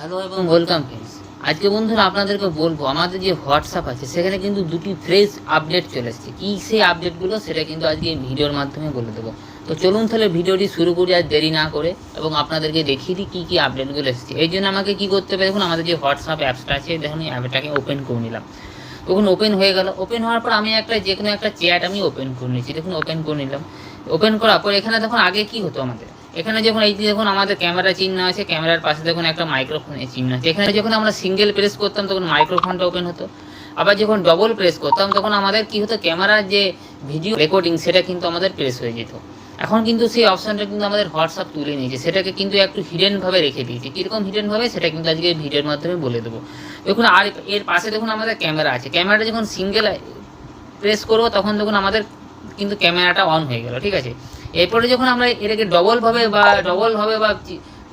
Hello এবং welcome friends. আজকে বন্ধুরা আপনাদেরকে বলবো আমাদের যে হোয়াটসঅ্যাপ আছে সেখানে কিন্তু দুটি ফ্রেশ আপডেট চলে এসেছে। কী সেই আপডেটগুলো সেটা কিন্তু আজকে এই ভিডিওর মাধ্যমে বলে দেবো। তো চলুন তাহলে ভিডিওটি শুরু করি আর দেরি না করে, এবং আপনাদেরকে দেখিয়ে দিই কী কী আপডেটগুলো এসেছে। এই জন্য আমাকে কী করতে হবে, দেখুন আমাদের যে হোয়াটসঅ্যাপ অ্যাপসটা আছে, দেখুন এই অ্যাপটাকে ওপেন করে নিলাম। তখন ওপেন হয়ে গেল। ওপেন হওয়ার পর আমি যে কোনো একটা চ্যাট আমি ওপেন করে নিচ্ছি। দেখুন ওপেন করে নিলাম। ওপেন করার পর এখানে দেখুন আগে কি হতো আমাদের, এখানে যখন এই যে দেখুন আমাদের ক্যামেরা চিহ্ন আছে, ক্যামেরার পাশে দেখুন একটা মাইক্রোফোনের চিহ্ন আছে। এখানে যখন আমরা সিঙ্গেল প্রেস করতাম তখন মাইক্রোফোনটা ওপেন হতো, আবার যখন ডবল প্রেস করতাম তখন আমাদের কি হতো, ক্যামেরার যে ভিডিও রেকর্ডিং সেটা কিন্তু আমাদের প্রেস হয়ে যেত। এখন কিন্তু সেই অপশানটা কিন্তু আমাদের হোয়াটসঅ্যাপ তুলে নিয়েছে, সেটাকে কিন্তু একটু হিডেনভাবে রেখে দিয়েছে। কীরকম হিডেনভাবে সেটা কিন্তু আজকে ভিডিওর মাধ্যমে বলে দেবো। দেখুন আর এর পাশে দেখুন আমাদের ক্যামেরা আছে, ক্যামেরাটা যখন সিঙ্গেল প্রেস করবো তখন দেখুন আমাদের কিন্তু ক্যামেরাটা অন হয়ে গেল, ঠিক আছে। এরপরে যখন আমরা এটাকে ডবলভাবে বা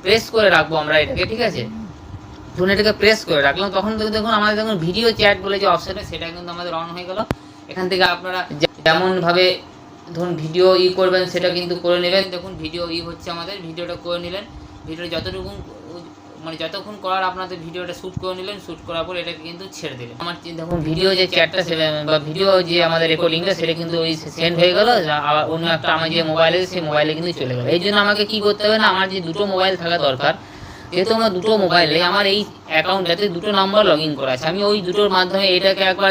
প্রেস করে রাখবো আমরা এটাকে, ঠিক আছে, যখন এটাকে প্রেস করে রাখলাম তখন দেখুন আমাদের দেখুন ভিডিও চ্যাট বলে যে অপশানটা সেটা কিন্তু আমাদের অন হয়ে গেল। এখান থেকে আপনারা যেমনভাবে ধরুন ভিডিও করবেন সেটা কিন্তু করে নেবেন। দেখুন ভিডিও হচ্ছে আমাদের, ভিডিওটা করে নিলেন, ভিডিওটা যতক্ষণ করার আপনাদের ভিডিওটা শ্যুট করে নিলেন, শ্যুট করার পর এটাকে কিন্তু ছেড়ে দিলেন। আমার দেখুন ভিডিও যে চ্যাটটা বা ভিডিও যে আমাদের রেকর্ডিংটা সেটা কিন্তু ওই সেন্ড হয়ে গেল, আবার অন্য একটা আমার যে মোবাইলে সেই মোবাইলে কিন্তু চলে গেল। এই জন্য আমাকে কি করতে হবে না, আমার যে দুটো মোবাইল থাকা দরকার, যেহেতু আমার দুটো মোবাইলে আমার এই অ্যাকাউন্টটাতে দুটো নাম্বার লগ ইন করা আছে, আমি ওই দুটোর মাধ্যমে এটাকে একবার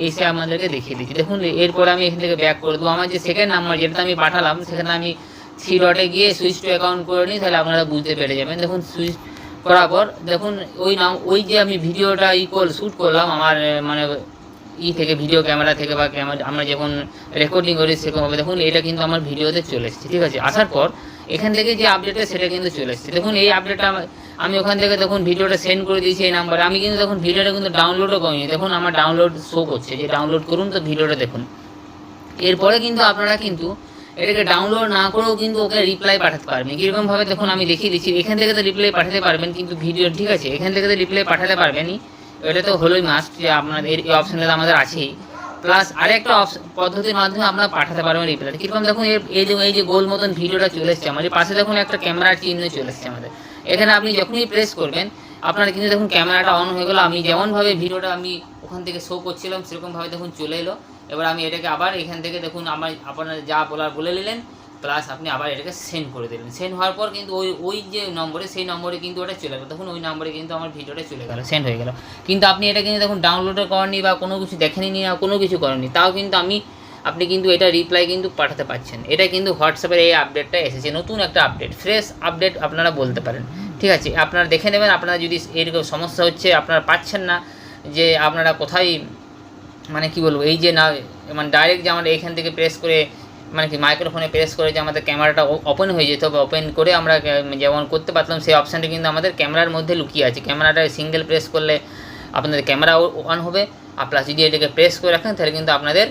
এসে আমাদেরকে দেখিয়ে দিচ্ছি। দেখুন এরপরে আমি এখান থেকে ব্যাক করে দেবো। আমার যে সেকেন্ড নাম্বার যেটা আমি পাঠালাম সেখানে আমি 3 ডটে গিয়ে সুইচ টু অ্যাকাউন্ট করে নিই, তাহলে আপনারা বুঝতে পেরে যাবেন। দেখুন সুইচ করার পর দেখুন ওই যে আমি ভিডিওটা শ্যুট করলাম আমার থেকে ভিডিও ক্যামেরা থেকে বা আমরা যখন রেকর্ডিং করি সেরকমভাবে দেখুন এটা কিন্তু আমার ভিডিওতে চলে এসেছে, ঠিক আছে। আসার পর এখান থেকে যে আপডেটটা সেটা কিন্তু চলে এসেছে। দেখুন এই আপডেটটা আমি ওখান থেকে দেখুন ভিডিওটা সেন্ড করে দিয়েছি এই নাম্বারে। আমি কিন্তু দেখুন ভিডিওটা কিন্তু ডাউনলোডও করিনি, দেখুন আমার ডাউনলোড শো করছে যে ডাউনলোড করুন, তো ভিডিওটা দেখুন। এরপরে কিন্তু আপনারা কিন্তু এটাকে ডাউনলোড না করেও কিন্তু ওকে রিপ্লাই পাঠাতে পারবেন। কীরকমভাবে দেখুন আমি দেখিয়ে দিচ্ছি। এখান থেকে তো রিপ্লাই পাঠাতে পারবেন, কিন্তু ভিডিও, ঠিক আছে, এখান থেকে তো রিপ্লাই পাঠাতে পারবেনই, এটা তো হলোই মাস্ট যে আপনাদের এই অপশানটা আমাদের আছেই। প্লাস আরেকটা পদ্ধতির মাধ্যমে আপনারা পাঠাতে পারবেন রিপ্লাই। কীরকম দেখুন এই যে গোল মতন ভিডিওটা চলে এসছে আমাদের পাশে, দেখুন একটা ক্যামেরার চিহ্ন চলে এসছে আমাদের এখানে। আপনি যখনই প্রেস করবেন আপনারা কিন্তু দেখুন ক্যামেরাটা অন হয়ে গেলো। আমি যেমনভাবে ভিডিওটা আমি ওখান থেকে শো করছিলাম সেরকমভাবে দেখুন চলে এলো। এবার আমি এটাকে আবার এখান থেকে দেখুন আপনারা যা বলার বলে নিলেন, প্লাস আপনি আবার এটাকে সেন্ড করে দিলেন। সেন্ড হওয়ার পর কিন্তু ওই যে নম্বরে, সেই নম্বরে কিন্তু ওটা চলে গেল। তখন ওই নম্বরে কিন্তু আমার ভিডিওটা চলে গেল, সেন্ড হয়ে গেল। কিন্তু আপনি এটা কিন্তু দেখুন ডাউনলোডও করেননি বা কোনো কিছু দেখেনি না, কোনো কিছু করেননি, তাও কিন্তু আপনি কিন্তু এটা রিপ্লাই কিন্তু পাঠাতে পারছেন। এটা কিন্তু হোয়াটসঅ্যাপের এই আপডেটটা এসেছে, নতুন একটা আপডেট, ফ্রেশ আপডেট আপনারা বলতে পারেন, ঠিক আছে। আপনারা দেখে নেবেন, আপনারা যদি এরকম সমস্যা হচ্ছে, আপনারা পাচ্ছেন না যে আপনারা কোথায় কি বলবো, এই যে না ডাইরেক্ট যে আমরা এখান থেকে প্রেস করে মাইক্রোফোনে প্রেস করে যে আমাদের ক্যামেরাটা ওপেন হয়ে যেত বা ওপেন করে আমরা যেমন করতে পারতাম, সেই অপশানটা কিন্তু আমাদের ক্যামেরার মধ্যে লুকিয়ে আছে। ক্যামেরাটা সিঙ্গেল প্রেস করলে আপনাদের ক্যামেরা অন হবে, আর প্লাস যদি এটাকে প্রেস করে রাখেন তাহলে কিন্তু আপনাদের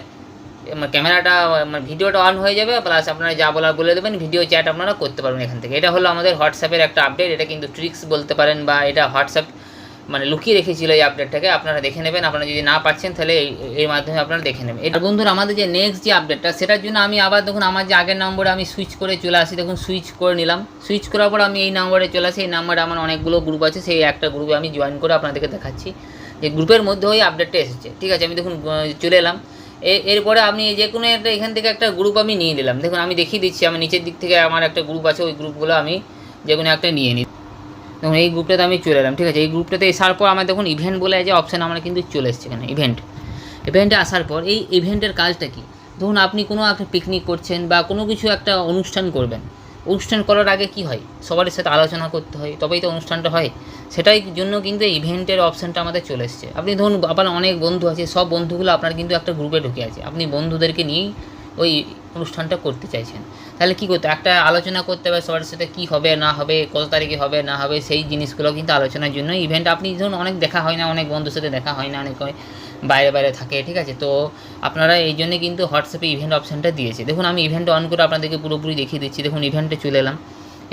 ক্যামেরাটা ভিডিওটা অন হয়ে যাবে, প্লাস আপনারা যা বলার বলে দেবেন, ভিডিও চ্যাট আপনারা করতে পারবেন এখান থেকে। এটা হলো আমাদের হোয়াটসঅ্যাপের একটা আপডেট। এটা কিন্তু ট্রিক্স বলতে পারেন, বা এটা হোয়াটসঅ্যাপ লুকিয়ে রেখেছিল এই আপডেটটাকে, আপনারা দেখে নেবেন। আপনারা যদি না পাচ্ছেন তাহলে এর মাধ্যমে আপনারা দেখে নেবেন। এটা বন্ধুরা আমাদের যে নেক্সট যে আপডেটটা, সেটার জন্য আমি আবার দেখুন আমার যে আগের নম্বরে আমি সুইচ করে চলে আসি। দেখুন সুইচ করে নিলাম, সুইচ করার পর আমি এই নম্বরে চলে আসি। এই নাম্বারে আমার অনেকগুলো গ্রুপ আছে, সেই একটা গ্রুপে আমি জয়েন করে আপনাদেরকে দেখাচ্ছি যে গ্রুপের মধ্যে ওই আপডেটটা এসেছে, ঠিক আছে। আমি দেখুন চলে এলাম। এরপরে আপনি যে কোনো একটা এখান থেকে একটা গ্রুপ আমি নিয়ে নিলাম। দেখুন আমি দেখিয়ে দিচ্ছি, আমি নিচের দিক থেকে আমার একটা গ্রুপ আছে, ওই গ্রুপগুলো আমি যে কোনো একটা নিয়ে নিই। দেখুন এই গ্রুপটাতে আমি চলে এলাম, ঠিক আছে। এই গ্রুপটাতে আসার পর আমার দেখুন ইভেন্ট বলে যে অপশান আমার কিন্তু চলে এসছে এখানে। ইভেন্টে আসার পর এই ইভেন্টের কাজটা কি, ধরুন আপনি কোনো একটা পিকনিক করছেন বা কোনো কিছু একটা অনুষ্ঠান করবেন। অনুষ্ঠান করার আগে কি হয়, সবার সাথে আলোচনা করতে হয়, তবেই তো অনুষ্ঠানটা হয়। সেটাই জন্য কিন্তু ইভেন্টের অপশানটা আমাদের চলে এসছে। আপনি ধরুন আপনার অনেক বন্ধু আছে, সব বন্ধুগুলো আপনার কিন্তু একটা গ্রুপে ঢুকে আছে, আপনি বন্ধুদেরকে নিয়েই ওই অনুষ্ঠানটা করতে চাইছেন। তাহলে কী করতে, একটা আলোচনা করতে হবে সবার সাথে, কী হবে না হবে, কত তারিখে হবে না হবে, সেই জিনিসগুলো কিন্তু আলোচনার জন্য ইভেন্ট। আপনি ধরুন অনেক দেখা হয় না, অনেক বন্ধুর সাথে দেখা হয় না, অনেক বাইরে থাকে, ঠিক আছে। তো আপনারা এই জন্যে কিন্তু হোয়াটসঅ্যাপে ইভেন্ট অপশানটা দিয়েছে। দেখুন আমি ইভেন্ট অন করে আপনাদেরকে পুরোপুরি দেখিয়ে দিচ্ছি। দেখুন ইভেন্টে চলে এলাম।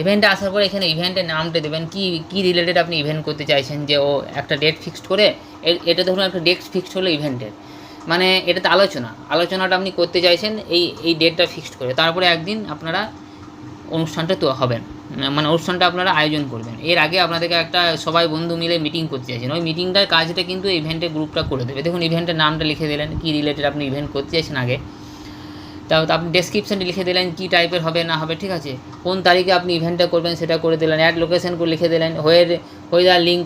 ইভেন্টে আসার পর এখানে ইভেন্টের নামটা দেবেন, কী রিলেটেড আপনি ইভেন্ট করতে চাইছেন। যে একটা ডেট ফিক্সড করে, এটা ধরুন একটা ডেট ফিক্সড হলো ইভেন্টের, এটাতে আলোচনাটা আপনি করতে চাইছেন এই ডেটটা ফিক্সড করে, তারপরে একদিন আপনারা অনুষ্ঠানটা তো হবেন। মানে অনুষ্ঠানটা আপনারা আয়োজন করবেন। এর আগে আপনাদেরকে একটা সবাই বন্ধু মিলে মিটিং করতে চাইছেন, ওই মিটিংটার কাজটা কিন্তু ইভেন্টের গ্রুপটা করে দেবে। দেখুন ইভেন্টের নামটা লিখে দিলেন, কী রিলেটেড আপনি ইভেন্ট করতে চাইছেন আগে, তাও আপনি ডেসক্রিপশানটি লিখে দিলেন কী টাইপের হবে না হবে, ঠিক আছে। কোন তারিখে আপনি ইভেন্টটা করবেন সেটা করে দিলেন, অ্যাড লোকেশন করে লিখে দিলেন, হয়ে লিঙ্ক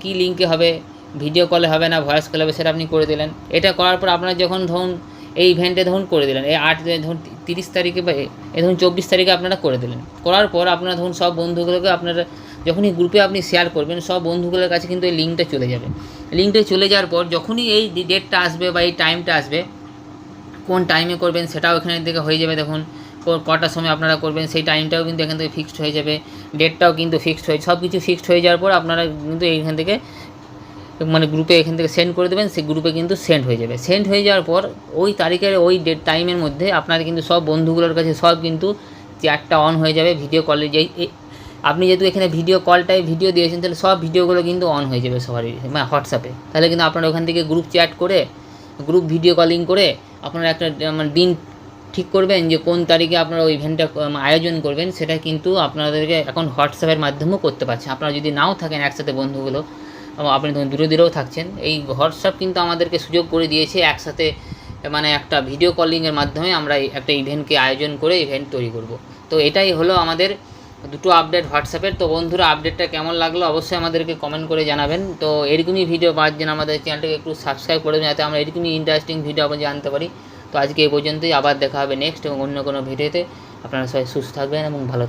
কী লিঙ্কে হবে, ভিডিও কলে হবে না ভয়েস কলে হবে সেটা আপনি করে দিলেন। এটা করার পর আপনার যখন ধরুন এই ইভেন্টে ধরুন করে দিলেন, এই ধরুন 30 তারিখে বা ধরুন 24 তারিখে আপনারা করে দিলেন। করার পর আপনারা ধরুন সব বন্ধুগুলোকে আপনারা যখনই গ্রুপে আপনি শেয়ার করবেন সব বন্ধুগুলোর কাছে কিন্তু এই লিঙ্কটা চলে যাবে। লিঙ্কটা চলে যাওয়ার পর যখনই এই ডেটটা আসবে বা এই টাইমটা আসবে, কোন টাইমে করবেন সেটাও এখানে থেকে হয়ে যাবে। দেখুন কটার সময় আপনারা করবেন সেই টাইমটাও কিন্তু এখান থেকে ফিক্সড হয়ে যাবে, ডেটটাও কিন্তু ফিক্সড হয়ে, সব কিছু ফিক্সড হয়ে যাওয়ার পর আপনারা কিন্তু এইখান থেকে মানে গ্রুপে এখান থেকে সেন্ড করে দেবেন, সেই গ্রুপে কিন্তু সেন্ড হয়ে যাবে। সেন্ড হয়ে যাওয়ার পর ওই তারিখের ওই ডেট টাইমের মধ্যে আপনাদের কিন্তু সব বন্ধুগুলোর কাছে সব কিন্তু চ্যাটটা অন হয়ে যাবে। ভিডিও কলে যেই আপনি যেহেতু এখানে ভিডিও কলটাই ভিডিও দিয়েছেন তাহলে সব ভিডিওগুলো কিন্তু অন হয়ে যাবে সবারই, মানে হোয়াটসঅ্যাপে। তাহলে কিন্তু আপনারা ওখান থেকে গ্রুপ চ্যাট করে গ্রুপ ভিডিও কলিং করে আপনারা একটা মানে দিন ঠিক করবেন যে কোন তারিখে আপনারা ওই ইভেন্টটা আয়োজন করবেন। সেটা কিন্তু আপনাদেরকে এখন হোয়াটসঅ্যাপের মাধ্যমেও করতে পারছেন। আপনারা যদি নাও থাকেন একসাথে বন্ধুগুলো, আপনি তখন দূরে দূরেও থাকছেন, এই হোয়াটসঅ্যাপ কিন্তু আমাদেরকে সুযোগ করে দিয়েছে একসাথে মানে একটা ভিডিও কলিংয়ের মাধ্যমে আমরা একটা ইভেন্টকে আয়োজন করে ইভেন্ট তৈরি করব। তো এটাই হলো আমাদের দুটো আপডেট হোয়াটসঅ্যাপের। তো বন্ধুরা আপডেটটা কেমন লাগলো অবশ্যই আমাদেরকে কমেন্ট করে জানাবেন। তো এরকমই ভিডিও পাওয়ার জন্য আমাদের চ্যানেলটাকে একটু সাবস্ক্রাইব করে দেবেন যাতে আমরা এরকমই ইন্টারেস্টিং ভিডিও আমরা জানতে পারি। তো আজকে এই পর্যন্তই, আবার দেখা হবে নেক্সট এবং অন্য কোনো ভিডিওতে। আপনারা সবাই সুস্থ থাকবেন এবং ভালো থাকবেন।